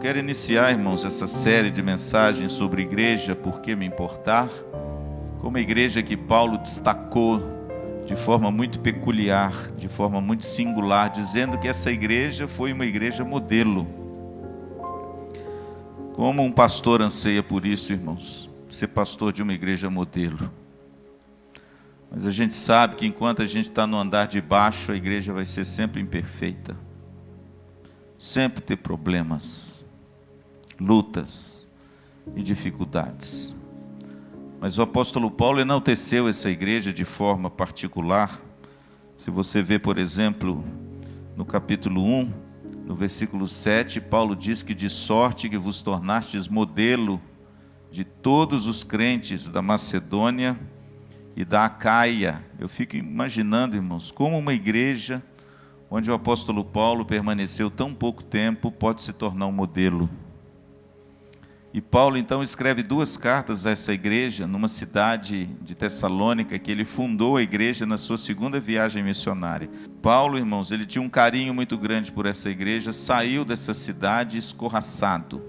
quero iniciar, irmãos, essa série de mensagens sobre igreja, por que me importar, como a igreja que Paulo destacou de forma muito peculiar, de forma muito singular, dizendo que essa igreja foi uma igreja modelo. Como um pastor anseia por isso, irmãos, ser pastor de uma igreja modelo. Mas a gente sabe que enquanto a gente está no andar de baixo, a igreja vai ser sempre imperfeita, sempre ter problemas, lutas e dificuldades. Mas o apóstolo Paulo enalteceu essa igreja de forma particular. Se você vê, por exemplo, no capítulo 1, no versículo 7, Paulo diz que de sorte que vos tornastes modelo de todos os crentes da Macedônia e da Acaia. Eu fico imaginando, irmãos, como uma igreja onde o apóstolo Paulo permaneceu tão pouco tempo pode se tornar um modelo. E Paulo então escreve 2 cartas a essa igreja, numa cidade de Tessalônica, que ele fundou a igreja na sua 2ª viagem missionária. Paulo, irmãos, ele tinha um carinho muito grande por essa igreja, saiu dessa cidade escorraçado.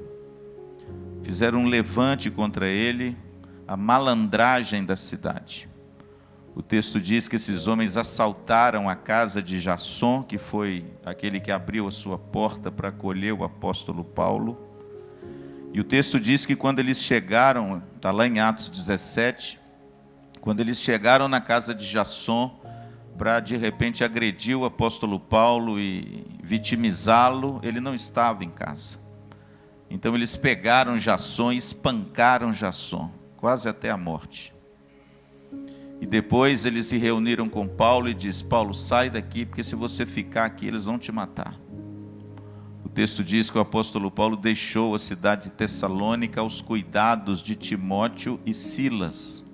Fizeram um levante contra ele, a malandragem da cidade. O texto diz que esses homens assaltaram a casa de Jasson, que foi aquele que abriu a sua porta para acolher o apóstolo Paulo. E o texto diz que quando eles chegaram, está lá em Atos 17, quando eles chegaram na casa de Jasson, para de repente agredir o apóstolo Paulo e vitimizá-lo, ele não estava em casa. Então eles pegaram Jasson e espancaram Jasson, quase até a morte. E depois eles se reuniram com Paulo e disse: Paulo, sai daqui, porque se você ficar aqui eles vão te matar. O texto diz que o apóstolo Paulo deixou a cidade de Tessalônica aos cuidados de Timóteo e Silas.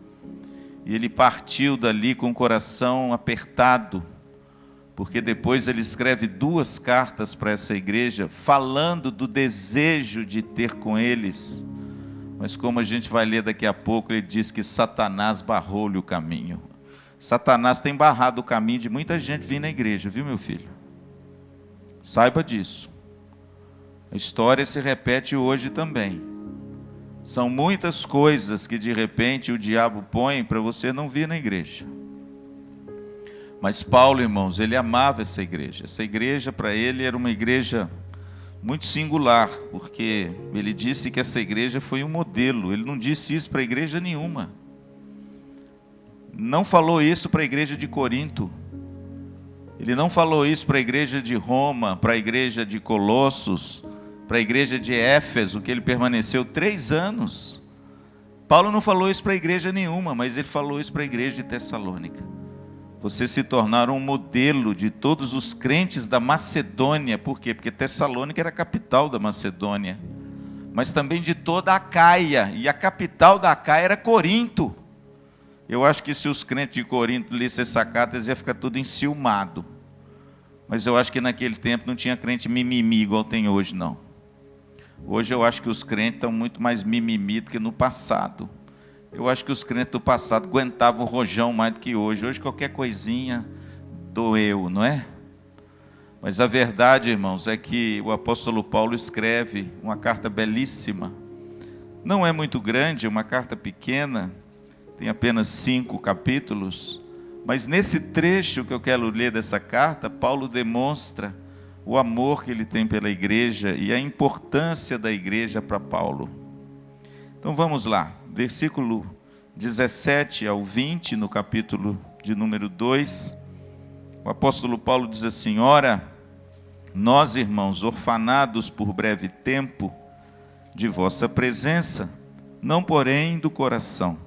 E ele partiu dali com o coração apertado, porque depois ele escreve 2 cartas para essa igreja, falando do desejo de ter com eles. Mas como a gente vai ler daqui a pouco, ele diz que Satanás barrou-lhe o caminho. Satanás tem barrado o caminho de muita gente vir na igreja, viu, meu filho? Saiba disso. A história se repete hoje também. São muitas coisas que de repente o diabo põe para você não vir na igreja. Mas Paulo, irmãos, ele amava essa igreja. Essa igreja para ele era uma igreja muito singular, porque ele disse que essa igreja foi um modelo. Ele não disse isso para igreja nenhuma. Não falou isso para a igreja de Corinto. Ele não falou isso para a igreja de Roma, para a igreja de Colossos, para a igreja de Éfeso, que ele permaneceu 3 anos. Paulo não falou isso para a igreja nenhuma, mas ele falou isso para a igreja de Tessalônica. Vocês se tornaram um modelo de todos os crentes da Macedônia. Por quê? Porque Tessalônica era a capital da Macedônia, mas também de toda a Acaia, e a capital da Acaia era Corinto. Eu acho que se os crentes de Corinto lessem essa carta, eles iam ficar tudo enciumado. Mas eu acho que naquele tempo não tinha crente mimimi igual tem hoje, não. Hoje eu acho que os crentes estão muito mais mimimi do que no passado. Eu acho que os crentes do passado aguentavam o rojão mais do que hoje. Hoje qualquer coisinha doeu, não é? Mas a verdade, irmãos, é que o apóstolo Paulo escreve uma carta belíssima. Não é muito grande, é uma carta pequena, tem apenas 5 capítulos. Mas nesse trecho que eu quero ler dessa carta, Paulo demonstra o amor que ele tem pela igreja e a importância da igreja para Paulo. Então vamos lá, versículo 17 ao 20, no capítulo de número 2, o apóstolo Paulo diz assim: Ora, nós, irmãos, orfanados por breve tempo de vossa presença, não porém do coração,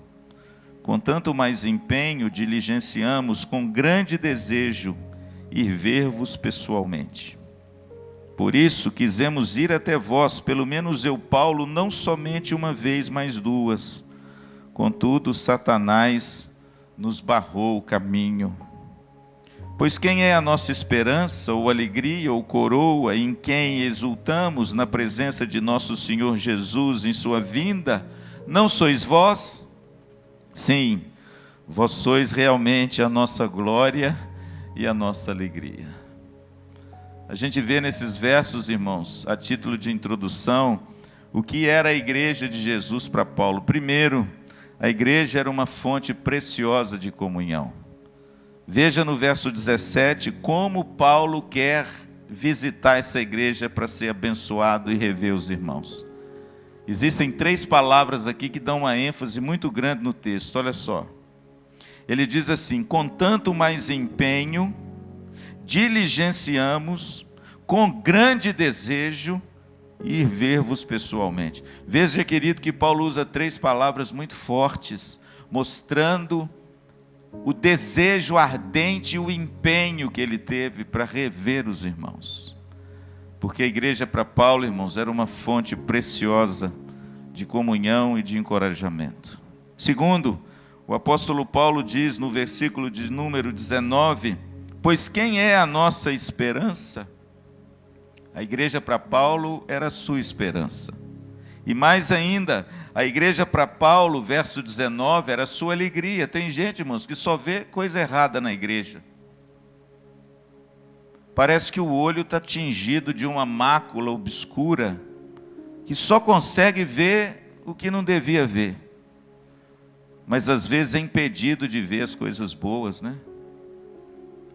com tanto mais empenho diligenciamos com grande desejo ir ver-vos pessoalmente. Por isso quisemos ir até vós, pelo menos eu, Paulo, não somente uma vez, mas 2. Contudo, Satanás nos barrou o caminho. Pois quem é a nossa esperança, ou alegria, ou coroa, em quem exultamos na presença de nosso Senhor Jesus em sua vinda, não sois vós? Sim, vós sois realmente a nossa glória e a nossa alegria. A gente vê nesses versos, irmãos, a título de introdução, o que era a igreja de Jesus para Paulo. Primeiro, a igreja era uma fonte preciosa de comunhão. Veja no verso 17 como Paulo quer visitar essa igreja para ser abençoado e rever os irmãos. Existem 3 palavras aqui que dão uma ênfase muito grande no texto, olha só. Ele diz assim: com tanto mais empenho, diligenciamos, com grande desejo, ir ver-vos pessoalmente. Veja, querido, que Paulo usa 3 palavras muito fortes, mostrando o desejo ardente e o empenho que ele teve para rever os irmãos. Porque a igreja para Paulo, irmãos, era uma fonte preciosa de comunhão e de encorajamento. Segundo, o apóstolo Paulo diz no versículo de número 19, pois quem é a nossa esperança? A igreja para Paulo era a sua esperança. E mais ainda, a igreja para Paulo, verso 19, era a sua alegria. Tem gente, irmãos, que só vê coisa errada na igreja. Parece que o olho está tingido de uma mácula obscura, que só consegue ver o que não devia ver. Mas às vezes é impedido de ver as coisas boas, né?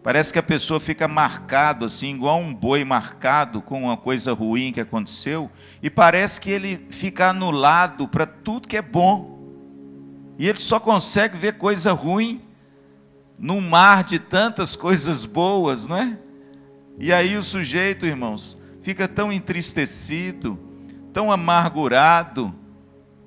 Parece que a pessoa fica marcado assim, igual um boi marcado com uma coisa ruim que aconteceu, e parece que ele fica anulado para tudo que é bom. E ele só consegue ver coisa ruim num mar de tantas coisas boas, não é? E aí o sujeito, irmãos, fica tão entristecido, tão amargurado,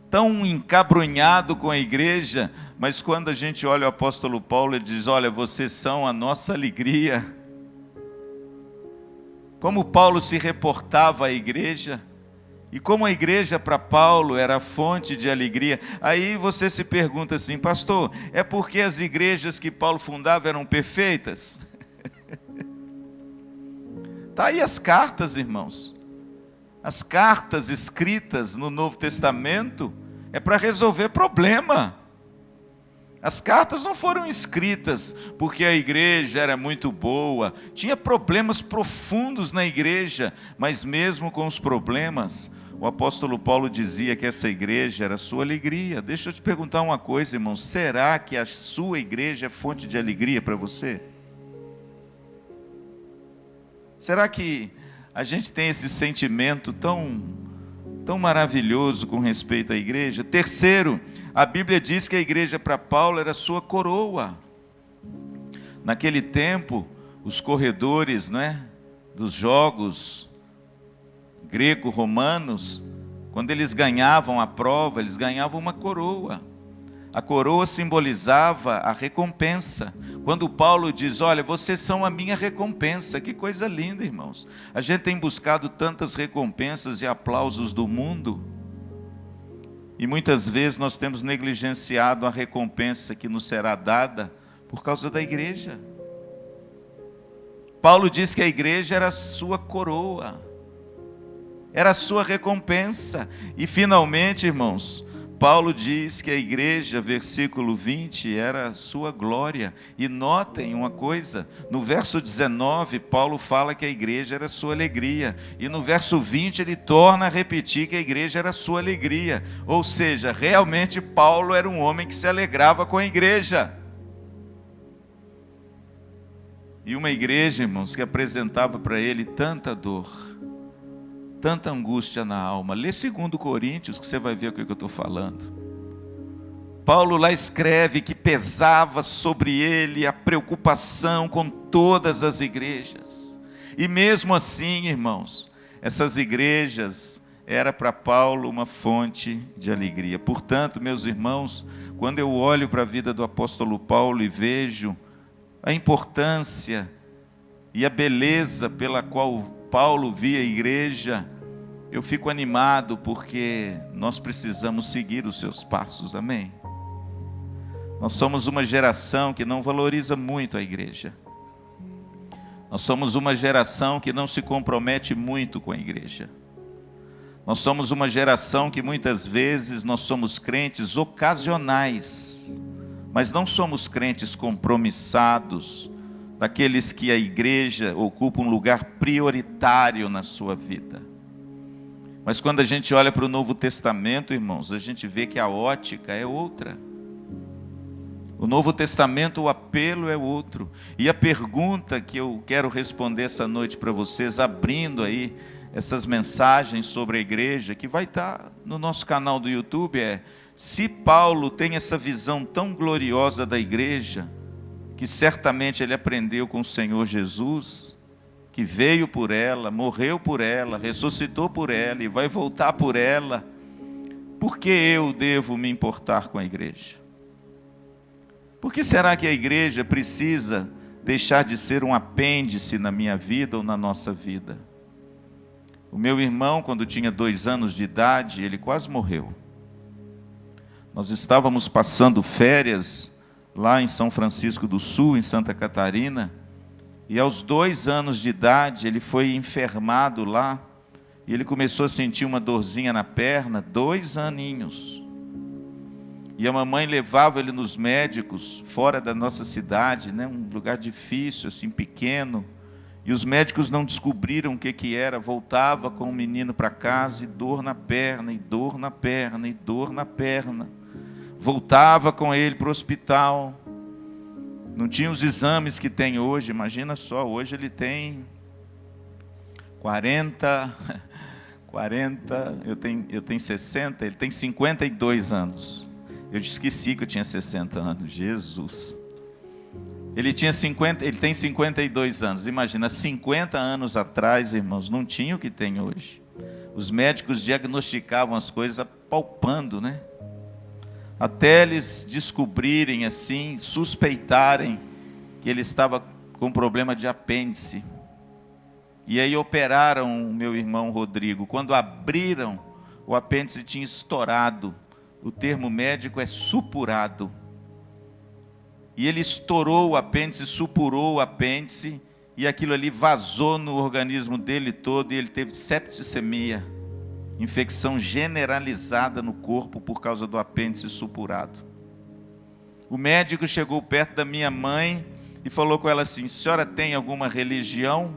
tão encabrunhado com a igreja. Mas quando a gente olha o apóstolo Paulo, ele diz: olha, vocês são a nossa alegria. Como Paulo se reportava à igreja, e como a igreja para Paulo era a fonte de alegria. Aí você se pergunta assim: pastor, é porque as igrejas que Paulo fundava eram perfeitas? Está aí as cartas, irmãos. As cartas escritas no Novo Testamento é para resolver problema. As cartas não foram escritas porque a igreja era muito boa. Tinha problemas profundos na igreja, mas mesmo com os problemas, o apóstolo Paulo dizia que essa igreja era a sua alegria. Deixa eu te perguntar uma coisa, irmão: será que a sua igreja é fonte de alegria para você? Será que a gente tem esse sentimento tão maravilhoso com respeito à igreja? Terceiro, a Bíblia diz que a igreja para Paulo era a sua coroa. Naquele tempo, os corredores, dos jogos greco-romanos, quando eles ganhavam a prova, eles ganhavam uma coroa. A coroa simbolizava a recompensa. Quando Paulo diz: olha, vocês são a minha recompensa. Que coisa linda, irmãos. A gente tem buscado tantas recompensas e aplausos do mundo, e muitas vezes nós temos negligenciado a recompensa que nos será dada por causa da igreja. Paulo diz que a igreja era a sua coroa, era a sua recompensa. E finalmente, irmãos, Paulo diz que a igreja, versículo 20, era a sua glória. E notem uma coisa, no verso 19, Paulo fala que a igreja era a sua alegria. E no verso 20 ele torna a repetir que a igreja era a sua alegria. Ou seja, realmente Paulo era um homem que se alegrava com a igreja. E uma igreja, irmãos, que apresentava para ele tanta dor, tanta angústia na alma. Lê 2 Coríntios, que você vai ver o que eu estou falando. Paulo lá escreve que pesava sobre ele a preocupação com todas as igrejas. E mesmo assim, irmãos, essas igrejas era para Paulo uma fonte de alegria. Portanto, meus irmãos, quando eu olho para a vida do apóstolo Paulo e vejo a importância e a beleza pela qual Paulo via a igreja, eu fico animado, porque nós precisamos seguir os seus passos, amém? Nós somos uma geração que não valoriza muito a igreja. Nós somos uma geração que não se compromete muito com a igreja. Nós somos uma geração que muitas vezes nós somos crentes ocasionais, mas não somos crentes compromissados, daqueles que a igreja ocupa um lugar prioritário na sua vida. Mas quando a gente olha para o Novo Testamento, irmãos, a gente vê que a ótica é outra. O Novo Testamento, o apelo é outro. E a pergunta que eu quero responder essa noite para vocês, abrindo aí essas mensagens sobre a igreja, que vai estar no nosso canal do YouTube, é: se Paulo tem essa visão tão gloriosa da igreja, que certamente ele aprendeu com o Senhor Jesus, que veio por ela, morreu por ela, ressuscitou por ela e vai voltar por ela, por que eu devo me importar com a igreja? Por que será que a igreja precisa deixar de ser um apêndice na minha vida ou na nossa vida? O meu irmão, quando tinha 2 anos de idade, ele quase morreu. Nós estávamos passando férias lá em São Francisco do Sul, em Santa Catarina, e aos 2 anos de idade ele foi enfermado lá, e ele começou a sentir uma dorzinha na perna, 2 aninhos. E a mamãe levava ele nos médicos, fora da nossa cidade, né? Um lugar difícil, assim, pequeno. E os médicos não descobriram o que era. Voltava com o menino para casa e dor na perna, e dor na perna, e dor na perna. Voltava com ele para o hospital. Não tinha os exames que tem hoje, imagina só, hoje ele tem 40, eu tenho 60, ele tem 52 anos. Eu esqueci que eu tinha 60 anos, Jesus. Ele tem 52 anos, imagina, 50 anos atrás, irmãos, não tinha o que tem hoje. Os médicos diagnosticavam as coisas apalpando, né? Até eles descobrirem assim, suspeitarem que ele estava com problema de apêndice. E aí operaram o meu irmão Rodrigo. Quando abriram, o apêndice tinha estourado. O termo médico é supurado. E ele estourou o apêndice, supurou o apêndice, e aquilo ali vazou no organismo dele todo, e ele teve septicemia, infecção generalizada no corpo por causa do apêndice supurado. O médico chegou perto da minha mãe e falou com ela assim: senhora tem alguma religião?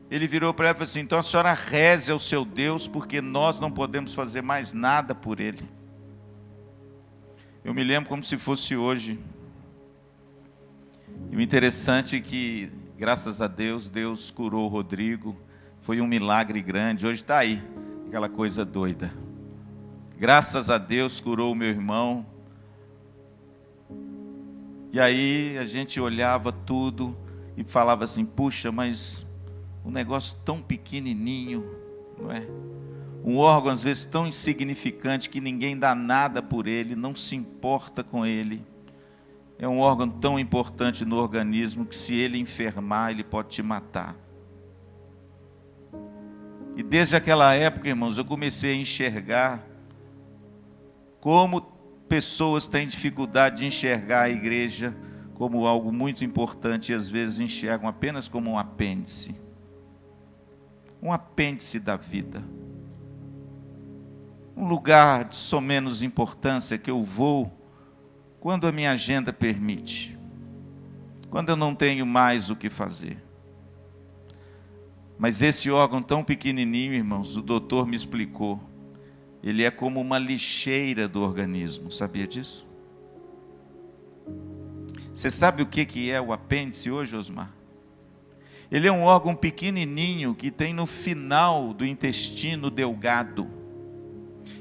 Ele virou para ela e falou assim: então a senhora reze ao seu Deus, porque nós não podemos fazer mais nada por ele. Eu me lembro como se fosse hoje. E o interessante é que, graças a Deus, Deus curou o Rodrigo. Foi um milagre grande. Hoje está aí, aquela coisa doida. Graças a Deus curou o meu irmão. E aí a gente olhava tudo e falava assim: puxa, mas um negócio tão pequenininho, não é? Um órgão às vezes tão insignificante que ninguém dá nada por ele, não se importa com ele. É um órgão tão importante no organismo que, se ele enfermar, ele pode te matar. E desde aquela época, irmãos, eu comecei a enxergar como pessoas têm dificuldade de enxergar a igreja como algo muito importante, e às vezes enxergam apenas como um apêndice da vida. Um lugar de só menos importância que eu vou quando a minha agenda permite, quando eu não tenho mais o que fazer. Mas esse órgão tão pequenininho, irmãos, o doutor me explicou, ele é como uma lixeira do organismo, sabia disso? Você sabe o que é o apêndice hoje, Osmar? Ele é um órgão pequenininho que tem no final do intestino delgado.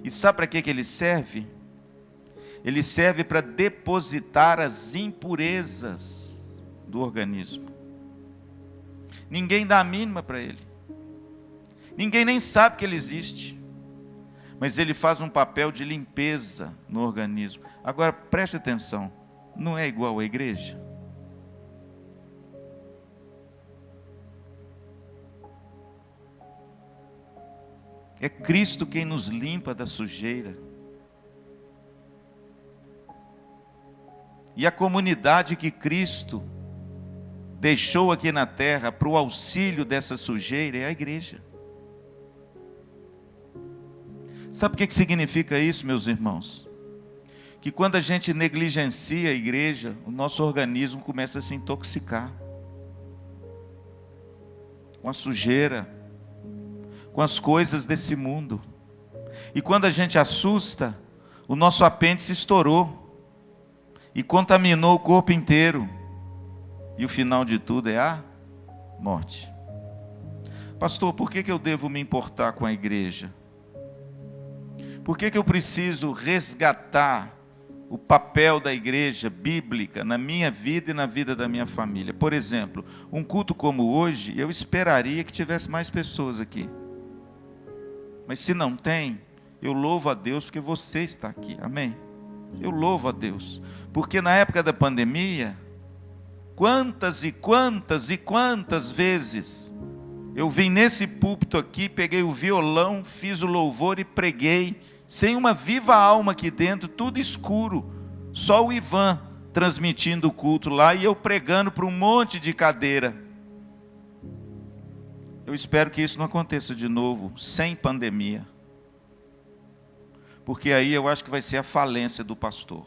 E sabe para que ele serve? Ele serve para depositar as impurezas do organismo. Ninguém dá a mínima para ele. Ninguém nem sabe que ele existe. Mas ele faz um papel de limpeza no organismo. Agora, preste atenção. Não é igual à igreja? É Cristo quem nos limpa da sujeira. E a comunidade que Cristo deixou aqui na terra para o auxílio dessa sujeira é a igreja. Sabe o que significa isso, meus irmãos? que quando a gente negligencia a igreja, o nosso organismo começa a se intoxicar com a sujeira, com as coisas desse mundo. E quando a gente assusta, o nosso apêndice estourou e contaminou o corpo inteiro. E o final de tudo é a morte. Pastor, por que eu devo me importar com a igreja? Por que eu preciso resgatar o papel da igreja bíblica na minha vida e na vida da minha família? Por exemplo, um culto como hoje, eu esperaria que tivesse mais pessoas aqui. Mas se não tem, eu louvo a Deus porque você está aqui, amém? Eu louvo a Deus, porque na época da pandemia, quantas e quantas e quantas vezes eu vim nesse púlpito aqui, peguei o violão, fiz o louvor e preguei, sem uma viva alma aqui dentro, tudo escuro, só o Ivan transmitindo o culto lá e eu pregando para um monte de cadeira. Eu espero que isso não aconteça de novo, sem pandemia. Porque aí eu acho que vai ser a falência do pastor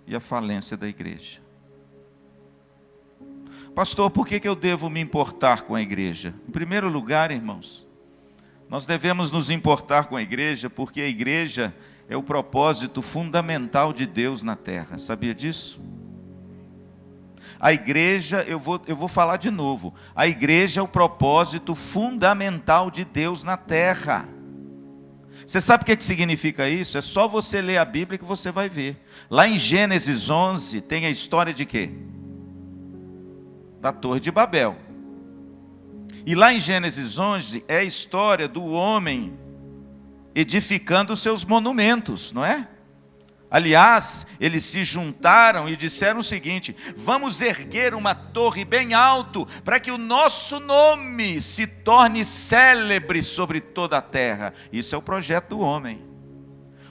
e a falência da igreja. Pastor, por que eu devo me importar com a igreja? Em primeiro lugar, irmãos, nós devemos nos importar com a igreja porque a igreja é o propósito fundamental de Deus na terra. Sabia disso? A igreja, eu vou falar de novo, a igreja é o propósito fundamental de Deus na terra. Você sabe o que significa isso? É só você ler a Bíblia que você vai ver. Lá em Gênesis 11 tem a história de quê? Da Torre de Babel. E lá em Gênesis 11 é a história do homem edificando os seus monumentos, não é? Aliás, eles se juntaram e disseram o seguinte: vamos erguer uma torre bem alto, para que o nosso nome se torne célebre sobre toda a terra. Isso é o projeto do homem.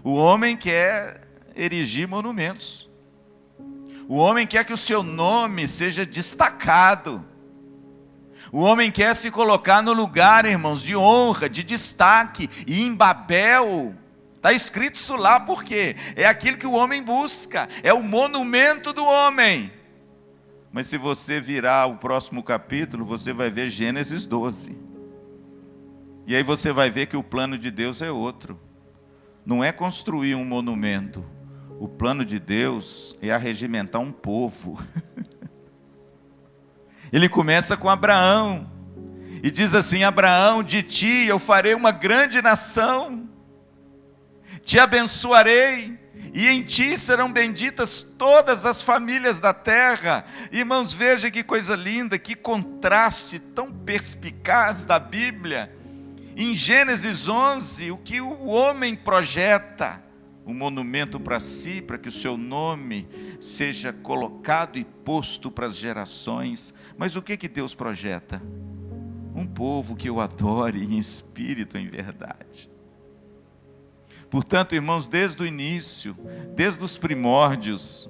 O homem quer erigir monumentos. O homem quer que o seu nome seja destacado. O homem quer se colocar no lugar, irmãos, de honra, de destaque. E em Babel está escrito isso lá, porque é aquilo que o homem busca, é o monumento do homem. Mas se você virar o próximo capítulo, você vai ver Gênesis 12. E aí você vai ver que o plano de Deus é outro. Não é construir um monumento. O plano de Deus é arregimentar um povo. Ele começa com Abraão. E diz assim: Abraão, de ti eu farei uma grande nação. Te abençoarei, e em ti serão benditas todas as famílias da terra. Irmãos, veja que coisa linda, que contraste tão perspicaz da Bíblia. Em Gênesis 11, o que o homem projeta, um monumento para si, para que o seu nome seja colocado e posto para as gerações. Mas o que Deus projeta? Um povo que o adore em espírito e em verdade. Portanto, irmãos, desde o início, desde os primórdios,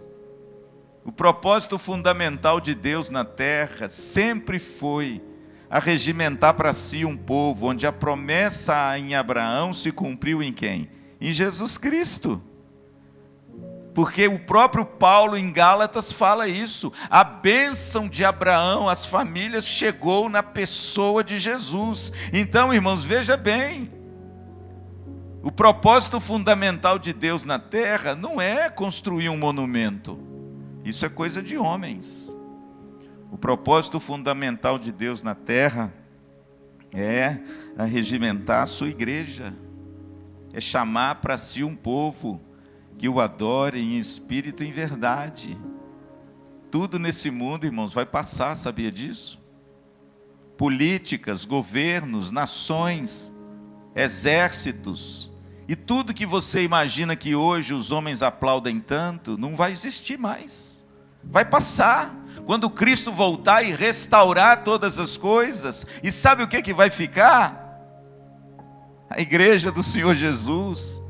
o propósito fundamental de Deus na terra sempre foi arregimentar para si um povo, onde a promessa em Abraão se cumpriu em quem? Em Jesus Cristo. Porque o próprio Paulo em Gálatas fala isso. A bênção de Abraão, as famílias, chegou na pessoa de Jesus. Então, irmãos, veja bem. O propósito fundamental de Deus na terra não é construir um monumento. Isso é coisa de homens. O propósito fundamental de Deus na terra é arregimentar a sua igreja. É chamar para si um povo que o adore em espírito e em verdade. Tudo nesse mundo, irmãos, vai passar, sabia disso? Políticas, governos, nações, exércitos, e tudo que você imagina que hoje os homens aplaudem tanto, não vai existir mais. Vai passar. Quando Cristo voltar e restaurar todas as coisas, e sabe o que vai ficar? A igreja do Senhor Jesus.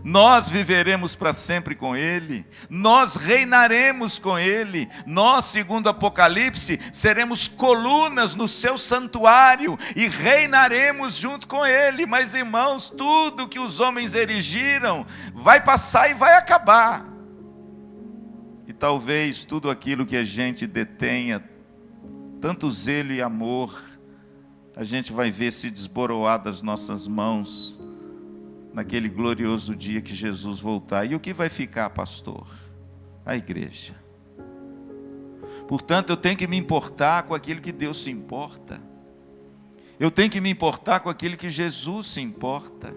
Nós viveremos para sempre com Ele, nós reinaremos com Ele, nós, segundo Apocalipse, seremos colunas no seu santuário e reinaremos junto com Ele. Mas, irmãos, tudo que os homens erigiram vai passar e vai acabar. E talvez tudo aquilo que a gente detenha, tanto zelo e amor, a gente vai ver se desboroar das nossas mãos naquele glorioso dia que Jesus voltar. E o que vai ficar, pastor? A igreja. Portanto, eu tenho que me importar com aquilo que Deus se importa. Eu tenho que me importar com aquilo que Jesus se importa.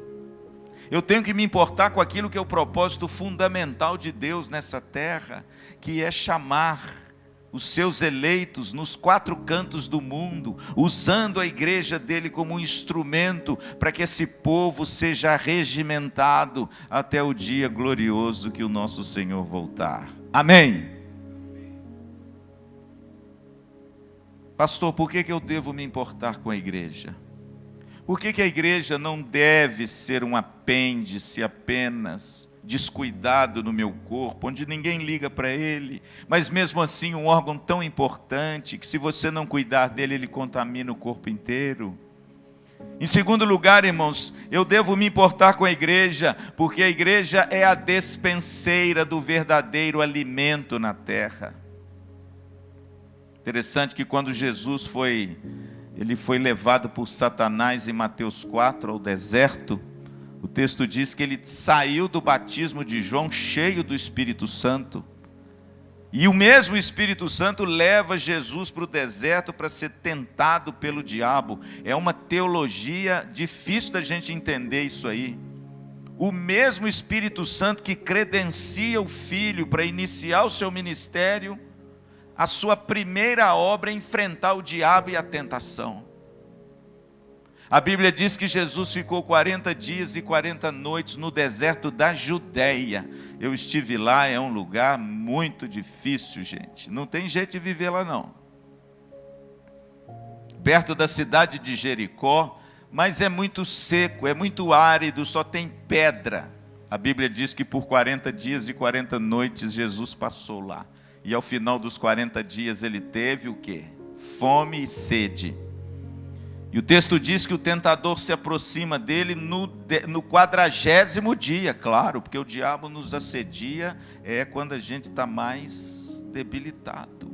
Eu tenho que me importar com aquilo que é o propósito fundamental de Deus nessa terra, que é chamar os seus eleitos nos 4 cantos do mundo, usando a igreja dele como um instrumento para que esse povo seja regimentado até o dia glorioso que o nosso Senhor voltar. Amém? Pastor, por que eu devo me importar com a igreja? Por que a igreja não deve ser um apêndice apenas, descuidado no meu corpo, onde ninguém liga para ele, mas mesmo assim um órgão tão importante, que se você não cuidar dele, ele contamina o corpo inteiro? Em segundo lugar, irmãos, eu devo me importar com a igreja, porque a igreja é a despenseira do verdadeiro alimento na terra. Interessante que quando Jesus foi levado por Satanás em Mateus 4 ao deserto, o texto diz que ele saiu do batismo de João cheio do Espírito Santo. E o mesmo Espírito Santo leva Jesus para o deserto para ser tentado pelo diabo. É uma teologia difícil da gente entender isso aí. O mesmo Espírito Santo que credencia o Filho para iniciar o seu ministério, a sua primeira obra é enfrentar o diabo e a tentação. A Bíblia diz que Jesus ficou 40 dias e 40 noites no deserto da Judeia. Eu estive lá, é um lugar muito difícil, gente. Não tem jeito de viver lá não. Perto da cidade de Jericó, mas é muito seco, é muito árido, só tem pedra. A Bíblia diz que por 40 dias e 40 noites Jesus passou lá. E ao final dos 40 dias ele teve o quê? Fome e sede. E o texto diz que o tentador se aproxima dele no 40º dia, claro, porque o diabo nos assedia quando a gente está mais debilitado.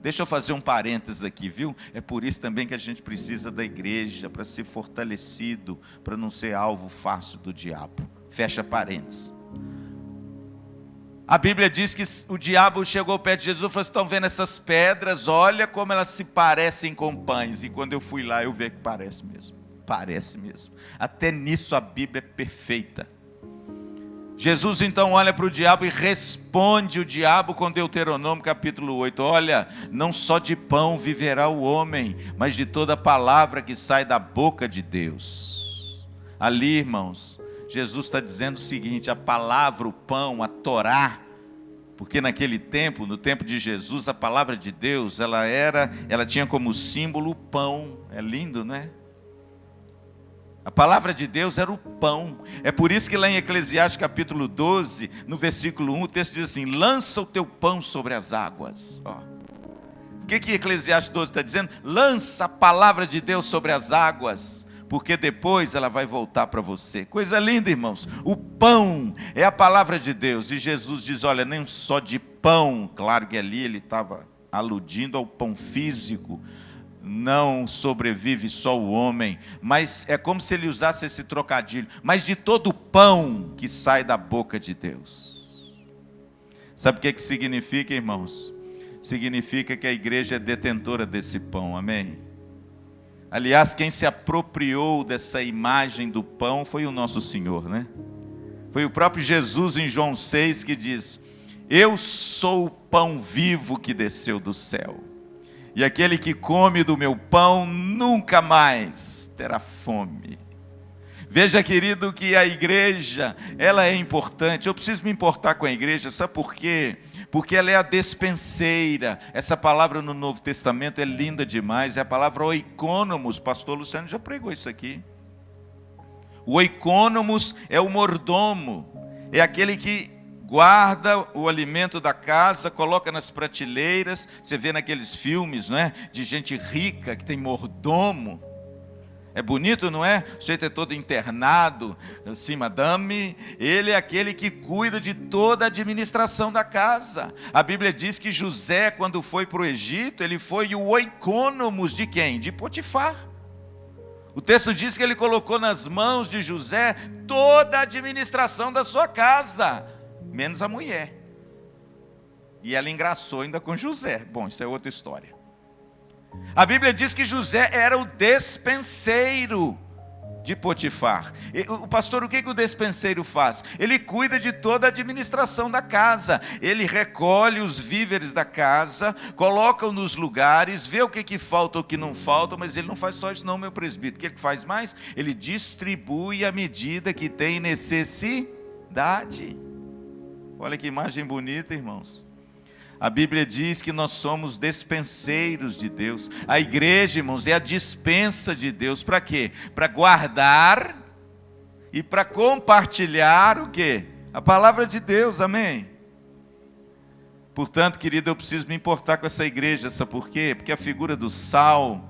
Deixa eu fazer um parênteses aqui, viu? É por isso também que a gente precisa da igreja, para ser fortalecido, para não ser alvo fácil do diabo. Fecha parênteses. A Bíblia diz que o diabo chegou perto de Jesus e falou: estão vendo essas pedras? Olha como elas se parecem com pães. E quando eu fui lá, eu vi que parece mesmo. Parece mesmo. Até nisso a Bíblia é perfeita. Jesus então olha para o diabo e responde o diabo com Deuteronômio capítulo 8. Olha, não só de pão viverá o homem, mas de toda palavra que sai da boca de Deus. Ali, irmãos, Jesus está dizendo o seguinte: a palavra, o pão, a Torá, porque naquele tempo, no tempo de Jesus, a palavra de Deus, ela tinha como símbolo o pão. É lindo, não é? A palavra de Deus era o pão. É por isso que lá em Eclesiastes capítulo 12, no versículo 1, o texto diz assim: lança o teu pão sobre as águas. Ó. O que Eclesiastes 12 está dizendo? Lança a palavra de Deus sobre as águas, porque depois ela vai voltar para você. Coisa linda, irmãos. O pão é a palavra de Deus. E Jesus diz: olha, nem só de pão. Claro que ali ele estava aludindo ao pão físico. Não sobrevive só o homem. Mas é como se ele usasse esse trocadilho. Mas de todo o pão que sai da boca de Deus. Sabe o que significa, irmãos? Significa que a igreja é detentora desse pão. Amém? Aliás, quem se apropriou dessa imagem do pão foi o nosso Senhor, né? Foi o próprio Jesus em João 6 que diz: eu sou o pão vivo que desceu do céu, e aquele que come do meu pão nunca mais terá fome. Veja, querido, que a igreja, ela é importante. Eu preciso me importar com a igreja, sabe por quê? Porque ela é a despenseira. Essa palavra no Novo Testamento é linda demais, é a palavra oikonomos. Pastor Luciano já pregou isso aqui. O oikonomos é o mordomo, é aquele que guarda o alimento da casa, coloca nas prateleiras. Você vê naqueles filmes, não é? De gente rica que tem mordomo. É bonito, não é? O sujeito é todo internado, assim, madame. Ele é aquele que cuida de toda a administração da casa. A Bíblia diz que José, quando foi para o Egito, ele foi o oikônomos de quem? De Potifar. O texto diz que ele colocou nas mãos de José toda a administração da sua casa, menos a mulher. E ela engraçou ainda com José. Bom, isso é outra história. A Bíblia diz que José era o despenseiro de Potifar. O pastor, o que o despenseiro faz? Ele cuida de toda a administração da casa. Ele recolhe os víveres da casa, coloca-o nos lugares, vê o que falta ou o que não falta, mas ele não faz só isso não, meu presbítero. O que ele faz mais? Ele distribui à medida que tem necessidade. Olha que imagem bonita, irmãos. A Bíblia diz que nós somos despenseiros de Deus. A igreja, irmãos, é a dispensa de Deus. Para quê? Para guardar e para compartilhar o quê? A palavra de Deus, amém? Portanto, querido, eu preciso me importar com essa igreja, sabe por quê? Porque a figura do sal,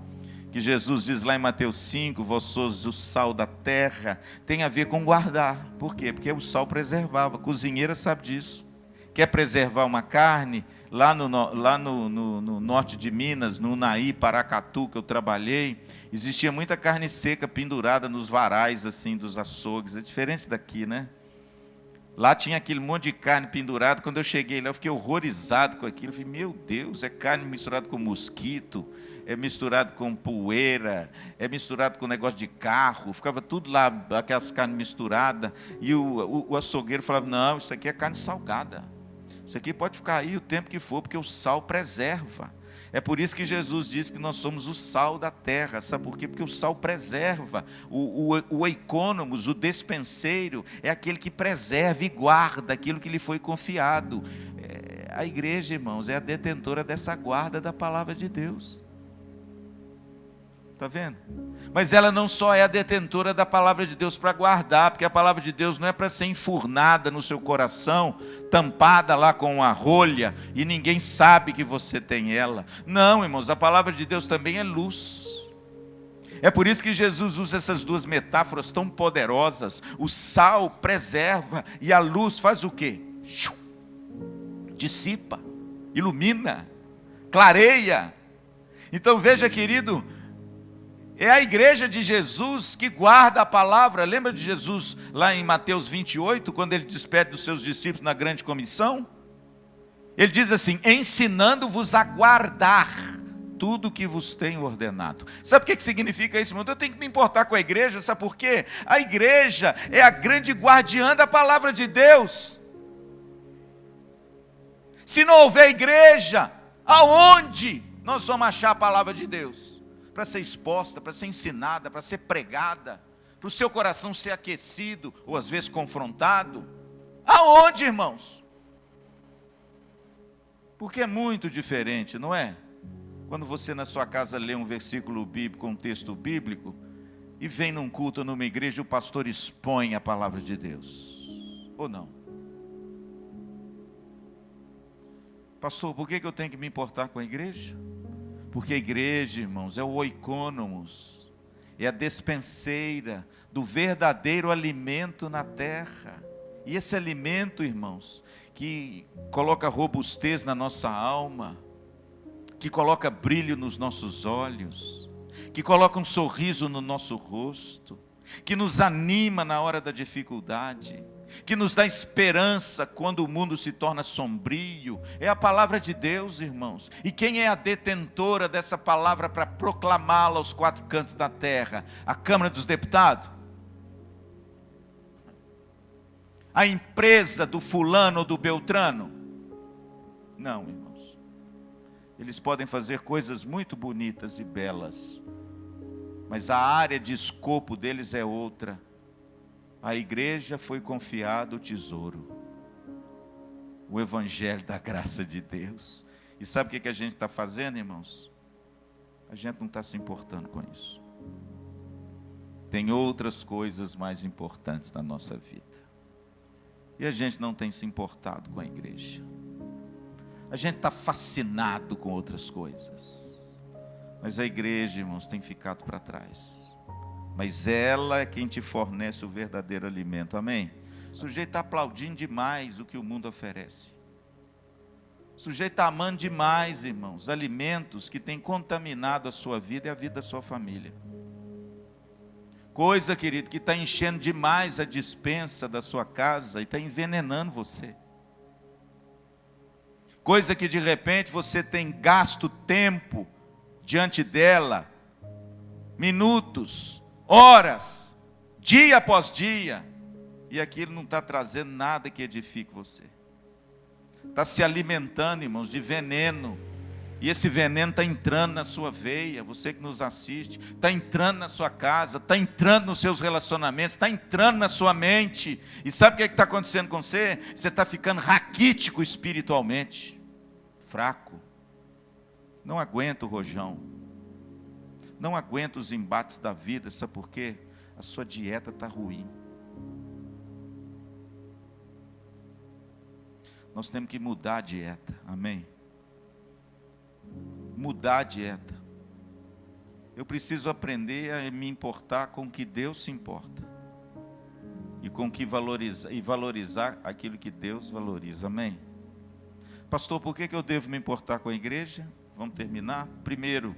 que Jesus diz lá em Mateus 5, vós sois o sal da terra, tem a ver com guardar. Por quê? Porque o sal preservava. A cozinheira sabe disso. Quer preservar uma carne? Lá no norte de Minas, no Unaí, Paracatu, que eu trabalhei, existia muita carne seca pendurada nos varais assim, dos açougues. É diferente daqui, né? Lá tinha aquele monte de carne pendurada. Quando eu cheguei lá, eu fiquei horrorizado com aquilo. Eu falei, meu Deus, é carne misturada com mosquito, é misturado com poeira, é misturado com negócio de carro. Ficava tudo lá, aquelas carnes misturadas. E o açougueiro falava, não, isso aqui é carne salgada. Isso aqui pode ficar aí o tempo que for, porque o sal preserva. É por isso que Jesus diz que nós somos o sal da terra. Sabe por quê? Porque o sal preserva. O oikônomos, o despenseiro, é aquele que preserva e guarda aquilo que lhe foi confiado. A igreja, irmãos, é a detentora dessa guarda da palavra de Deus. Está vendo? Mas ela não só é a detentora da palavra de Deus para guardar, porque a palavra de Deus não é para ser enfurnada no seu coração, tampada lá com uma rolha, e ninguém sabe que você tem ela. Não, irmãos, a palavra de Deus também é luz. É por isso que Jesus usa essas duas metáforas tão poderosas. O sal preserva e a luz faz o quê? Dissipa, ilumina, clareia. Então veja, querido, é a igreja de Jesus que guarda a palavra. Lembra de Jesus lá em Mateus 28, quando ele despede dos seus discípulos na grande comissão? Ele diz assim, ensinando-vos a guardar tudo o que vos tenho ordenado. Sabe o que significa isso, irmão? Eu tenho que me importar com a igreja, sabe por quê? A igreja é a grande guardiã da palavra de Deus. Se não houver igreja, aonde nós vamos achar a palavra de Deus? Para ser exposta, para ser ensinada, para ser pregada, para o seu coração ser aquecido, ou às vezes confrontado. Aonde, irmãos? Porque é muito diferente, não é? Quando você na sua casa lê um versículo bíblico, um texto bíblico, e vem num culto, numa igreja, o pastor expõe a palavra de Deus. Ou não? Pastor, por que eu tenho que me importar com a igreja? Porque a igreja, irmãos, é o oikônomos, é a despenseira do verdadeiro alimento na terra. E esse alimento, irmãos, que coloca robustez na nossa alma, que coloca brilho nos nossos olhos, que coloca um sorriso no nosso rosto, que nos anima na hora da dificuldade, que nos dá esperança quando o mundo se torna sombrio, é a palavra de Deus, irmãos. E quem é a detentora dessa palavra para proclamá-la aos quatro cantos da terra? A Câmara dos Deputados? A empresa do fulano ou do beltrano? Não, irmãos. Eles podem fazer coisas muito bonitas e belas, mas a área de escopo deles é outra. A igreja foi confiado o tesouro, o evangelho da graça de Deus. E sabe o que a gente está fazendo, irmãos? A gente não está se importando com isso. Tem outras coisas mais importantes na nossa vida. E a gente não tem se importado com a igreja. A gente está fascinado com outras coisas. Mas a igreja, irmãos, tem ficado para trás. mas ela é quem te fornece o verdadeiro alimento, amém? O sujeito está aplaudindo demais o que o mundo oferece. O sujeito está amando demais, irmãos, alimentos que têm contaminado a sua vida e a vida da sua família. Coisa, querido, que está enchendo demais a despensa da sua casa e está envenenando você. Coisa que de repente você tem gasto tempo diante dela, minutos, horas, dia após dia, e aquilo não está trazendo nada que edifique você. Está se alimentando, irmãos, de veneno. E esse veneno está entrando na sua veia, você que nos assiste, está entrando na sua casa, está entrando nos seus relacionamentos, está entrando na sua mente. E sabe o que está acontecendo com você? Você está ficando raquítico espiritualmente, fraco. Não aguenta o rojão, não aguenta os embates da vida, sabe por quê? A sua dieta está ruim. Nós temos que mudar a dieta, amém? Mudar a dieta. Eu preciso aprender a me importar com o que Deus se importa. E com que valorizar aquilo que Deus valoriza, amém? Pastor, por que eu devo me importar com a igreja? Vamos terminar? Primeiro,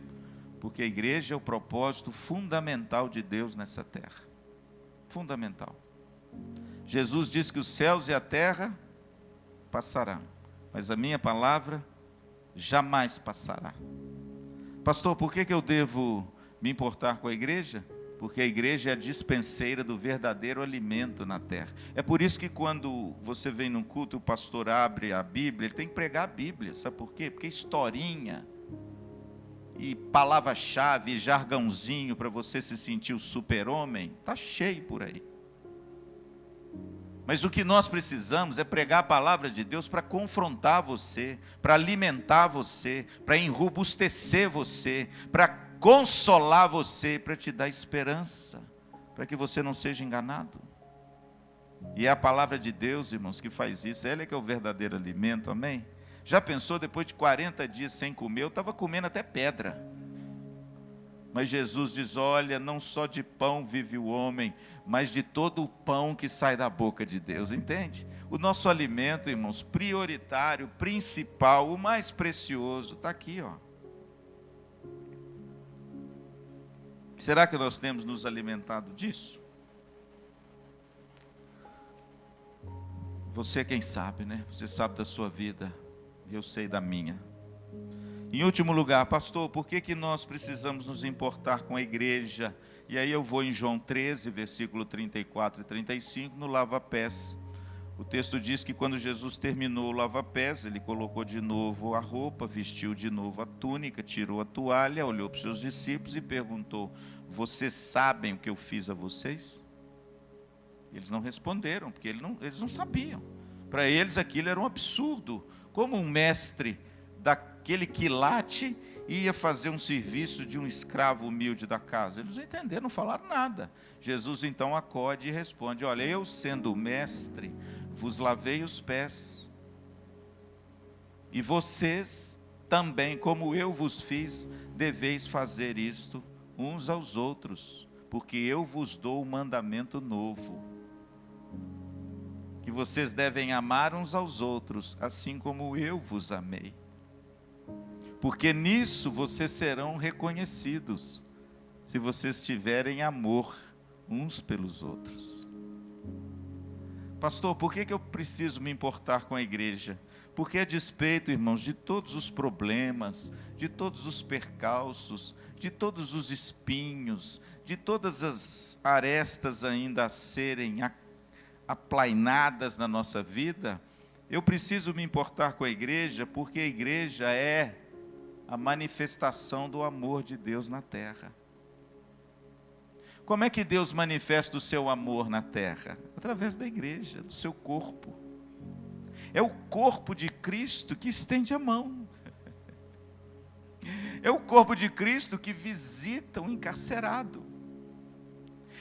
porque a igreja é o propósito fundamental de Deus nessa terra. Fundamental. Jesus disse que os céus e a terra passarão, mas a minha palavra jamais passará. Pastor, por que eu devo me importar com a igreja? Porque a igreja é a dispenseira do verdadeiro alimento na terra. É por isso que quando você vem num culto, o pastor abre a Bíblia, ele tem que pregar a Bíblia, sabe por quê? Porque historinha e palavra-chave, jargãozinho para você se sentir o super-homem, está cheio por aí. Mas o que nós precisamos é pregar a palavra de Deus para confrontar você, para alimentar você, para enrobustecer você, para consolar você, para te dar esperança, para que você não seja enganado. E é a palavra de Deus, irmãos, que faz isso. Ela é que é o verdadeiro alimento, amém? Já pensou, depois de 40 dias sem comer, eu estava comendo até pedra. Mas Jesus diz, olha, não só de pão vive o homem, mas de todo o pão que sai da boca de Deus, entende? O nosso alimento, irmãos, prioritário, principal, o mais precioso, está aqui, ó. Será que nós temos nos alimentado disso? Você quem sabe, né? Você sabe da sua vida, eu sei da minha. Em último lugar, pastor, por que nós precisamos nos importar com a igreja? E aí eu vou em João 13, versículo 34 e 35, no lava-pés. O texto diz que quando Jesus terminou o lava-pés, ele colocou de novo a roupa, vestiu de novo a túnica, tirou a toalha, olhou para os seus discípulos e perguntou, vocês sabem o que eu fiz a vocês? Eles não responderam, porque eles não sabiam. Para eles aquilo era um absurdo. Como um mestre daquele quilate ia fazer um serviço de um escravo humilde da casa? Eles não entenderam, não falaram nada. Jesus então acode e responde, olha, eu sendo mestre, vos lavei os pés. E vocês também, como eu vos fiz, deveis fazer isto uns aos outros, porque eu vos dou um mandamento novo, que vocês devem amar uns aos outros, assim como eu vos amei. Porque nisso vocês serão reconhecidos, se vocês tiverem amor uns pelos outros. Pastor, por que eu preciso me importar com a igreja? Porque a despeito, irmãos, de todos os problemas, de todos os percalços, de todos os espinhos, de todas as arestas ainda a serem aplainadas na nossa vida, eu preciso me importar com a igreja, porque a igreja é a manifestação do amor de Deus na terra. Como é que Deus manifesta o seu amor na terra? Através da igreja, do seu corpo. É o corpo de Cristo que estende a mão. É o corpo de Cristo que visita o encarcerado.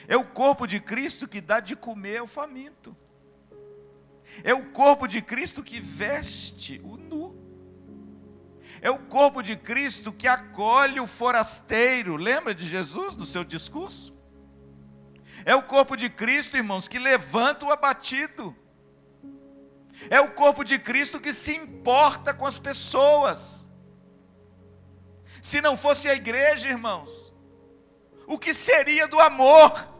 É o corpo de Cristo que dá de comer ao faminto. É o corpo de Cristo que veste o nu. É o corpo de Cristo que acolhe o forasteiro. Lembra de Jesus no seu discurso? É o corpo de Cristo, irmãos, que levanta o abatido. É o corpo de Cristo que se importa com as pessoas. Se não fosse a igreja, irmãos, o que seria do amor?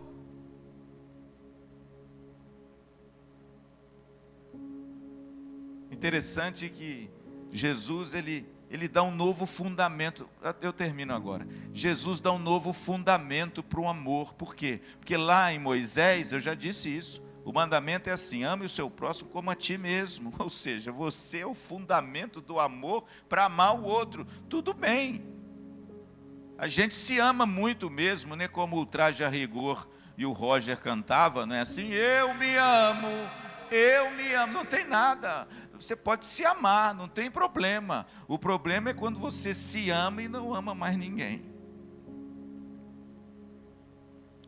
Interessante que Jesus, ele dá um novo fundamento. Eu termino agora. Jesus dá um novo fundamento para o amor. Por quê? Porque lá em Moisés, eu já disse isso, o mandamento é assim: ame o seu próximo como a ti mesmo. Ou seja, você é o fundamento do amor para amar o outro. Tudo bem. A gente se ama muito mesmo, né? Como o Traje a Rigor e o Roger cantava, não é assim? Eu me amo, não tem nada. Você pode se amar, não tem problema. O problema é quando você se ama e não ama mais ninguém.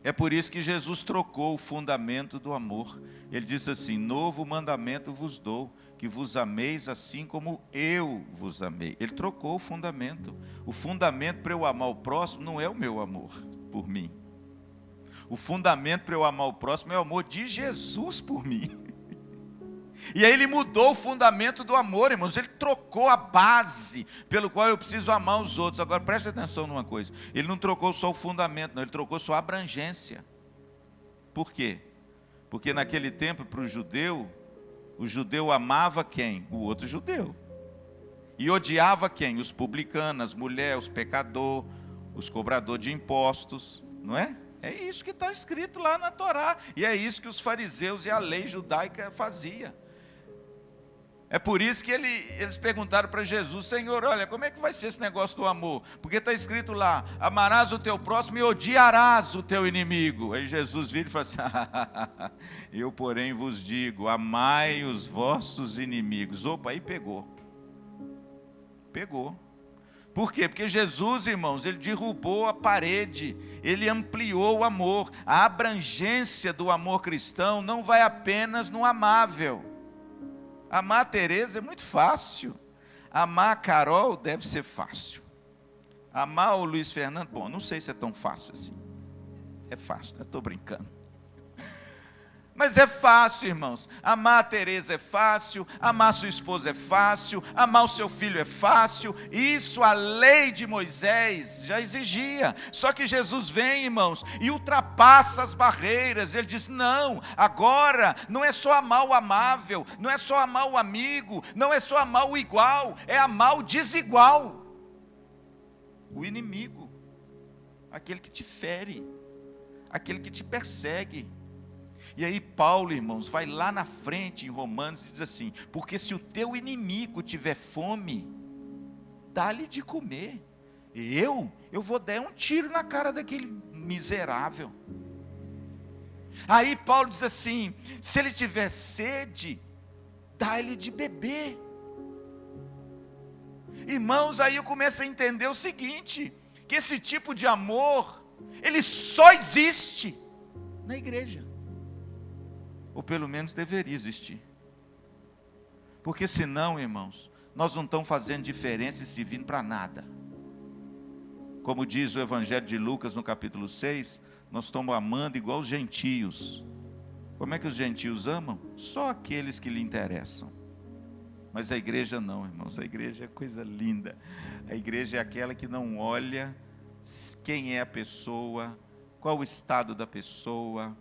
É por isso que Jesus trocou o fundamento do amor. Ele disse assim: novo mandamento vos dou, que vos ameis assim como eu vos amei. Ele trocou o fundamento. O fundamento para eu amar o próximo não é o meu amor por mim. O fundamento para eu amar o próximo é o amor de Jesus por mim. E aí ele mudou o fundamento do amor, irmãos. Ele trocou a base pelo qual eu preciso amar os outros. Agora preste atenção numa coisa: ele não trocou só o fundamento, não, ele trocou só a abrangência. Por quê? Porque naquele tempo, para o judeu amava quem? O outro judeu. E odiava quem? Os publicanos, as mulheres, os pecadores, os cobradores de impostos, não é? É isso que está escrito lá na Torá. E é isso que os fariseus e a lei judaica faziam. É por isso que eles perguntaram para Jesus: Senhor, olha, como é que vai ser esse negócio do amor? Porque está escrito lá: amarás o teu próximo e odiarás o teu inimigo. Aí Jesus vira e fala assim: eu porém vos digo, amai os vossos inimigos. Opa, aí pegou. Por quê? Porque Jesus, irmãos, ele derrubou a parede, ele ampliou o amor. A abrangência do amor cristão não vai apenas no amável. Amar a Tereza é muito fácil. Amar a Carol deve ser fácil. Amar o Luiz Fernando, bom, não sei se é tão fácil assim. É fácil, eu estou brincando. Mas é fácil, irmãos. Amar a Tereza é fácil, amar sua esposa é fácil, amar o seu filho é fácil. Isso a lei de Moisés já exigia. Só que Jesus vem, irmãos, e ultrapassa as barreiras. Ele diz: não, agora não é só amar o amável, não é só amar o amigo, não é só amar o igual, é amar o desigual. O inimigo, aquele que te fere, aquele que te persegue. E aí Paulo, irmãos, vai lá na frente em Romanos e diz assim: porque se o teu inimigo tiver fome, dá-lhe de comer. Eu vou dar um tiro na cara daquele miserável. Aí Paulo diz assim: se ele tiver sede, dá-lhe de beber. Irmãos, aí eu começo a entender o seguinte: que esse tipo de amor, ele só existe na igreja. Ou pelo menos deveria existir. Porque senão, irmãos, nós não estamos fazendo diferença e servindo para nada. Como diz o Evangelho de Lucas no capítulo 6, nós estamos amando igual os gentios. Como é que os gentios amam? Só aqueles que lhe interessam. Mas a igreja não, irmãos. A igreja é coisa linda. A igreja é aquela que não olha quem é a pessoa, qual o estado da pessoa.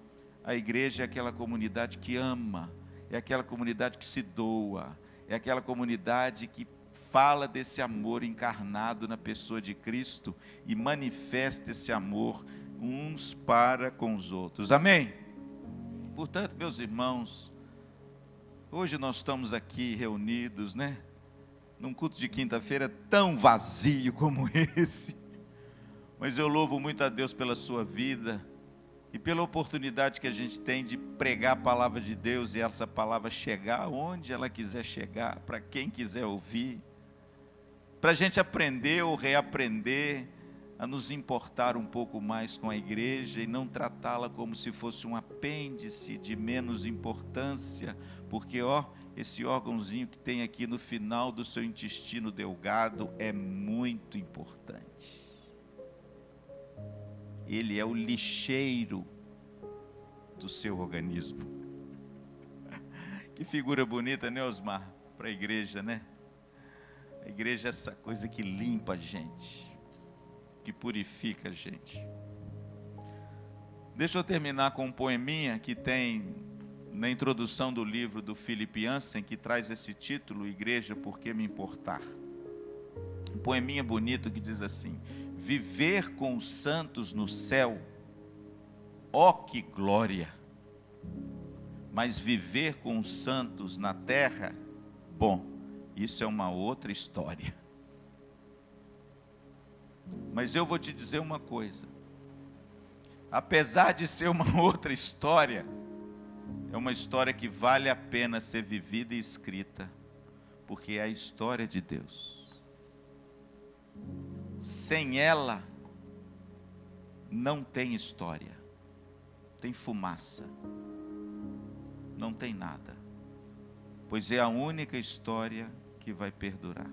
A igreja é aquela comunidade que ama, é aquela comunidade que se doa, é aquela comunidade que fala desse amor encarnado na pessoa de Cristo e manifesta esse amor uns para com os outros. Amém? Portanto, meus irmãos, hoje nós estamos aqui reunidos, né? Num culto de quinta-feira tão vazio como esse. Mas eu louvo muito a Deus pela sua vida e pela oportunidade que a gente tem de pregar a palavra de Deus e essa palavra chegar onde ela quiser chegar, para quem quiser ouvir, para a gente aprender ou reaprender a nos importar um pouco mais com a igreja e não tratá-la como se fosse um apêndice de menos importância, porque esse órgãozinho que tem aqui no final do seu intestino delgado é muito importante. Ele é o lixeiro do seu organismo. Que figura bonita, né, Osmar? Para a igreja, né? A igreja é essa coisa que limpa a gente, que purifica a gente. Deixa eu terminar com um poeminha que tem na introdução do livro do Philip Yancey, que traz esse título, Igreja, por que me importar? Um poeminha bonito que diz assim: viver com os santos no céu, ó que glória! Mas viver com os santos na terra, bom, isso é uma outra história. Mas eu vou te dizer uma coisa: apesar de ser uma outra história, é uma história que vale a pena ser vivida e escrita, porque é a história de Deus. Sem ela, não tem história, tem fumaça, não tem nada, pois é a única história que vai perdurar.